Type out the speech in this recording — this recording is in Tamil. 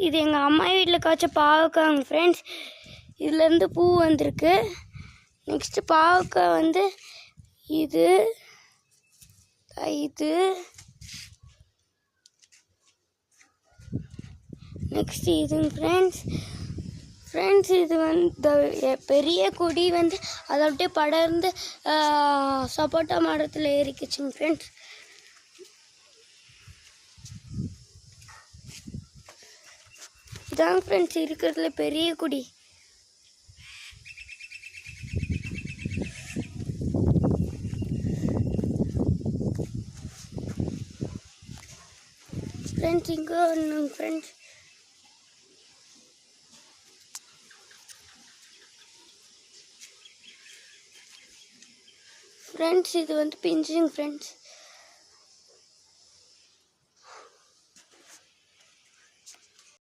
இது எங்கள் அம்மா வீட்டில் காய்ச்ச பாவக்காய்ங்க ஃப்ரெண்ட்ஸ். இதுலேருந்து பூ வந்திருக்கு. நெக்ஸ்ட்டு பாவக்காய் வந்து இது இது நெக்ஸ்ட்டு இதுங்க ஃப்ரெண்ட்ஸ் இது வந்து பெரிய கொடி வந்து அதை அப்படியே படர்ந்து சப்போட்டா மரத்தில் ஏறிக்குச்சுங்க ஃப்ரெண்ட்ஸ். இதாங்க ஃப்ரெண்ட்ஸ் இருக்கிறதுல பெரிய கொடி. ஃப்ரெண்ட்ஸ் இங்கே ஒன்றுங்க ஃப்ரெண்ட்ஸ் இது வந்து பிஞ்சுங்க ஃப்ரெண்ட்ஸ்.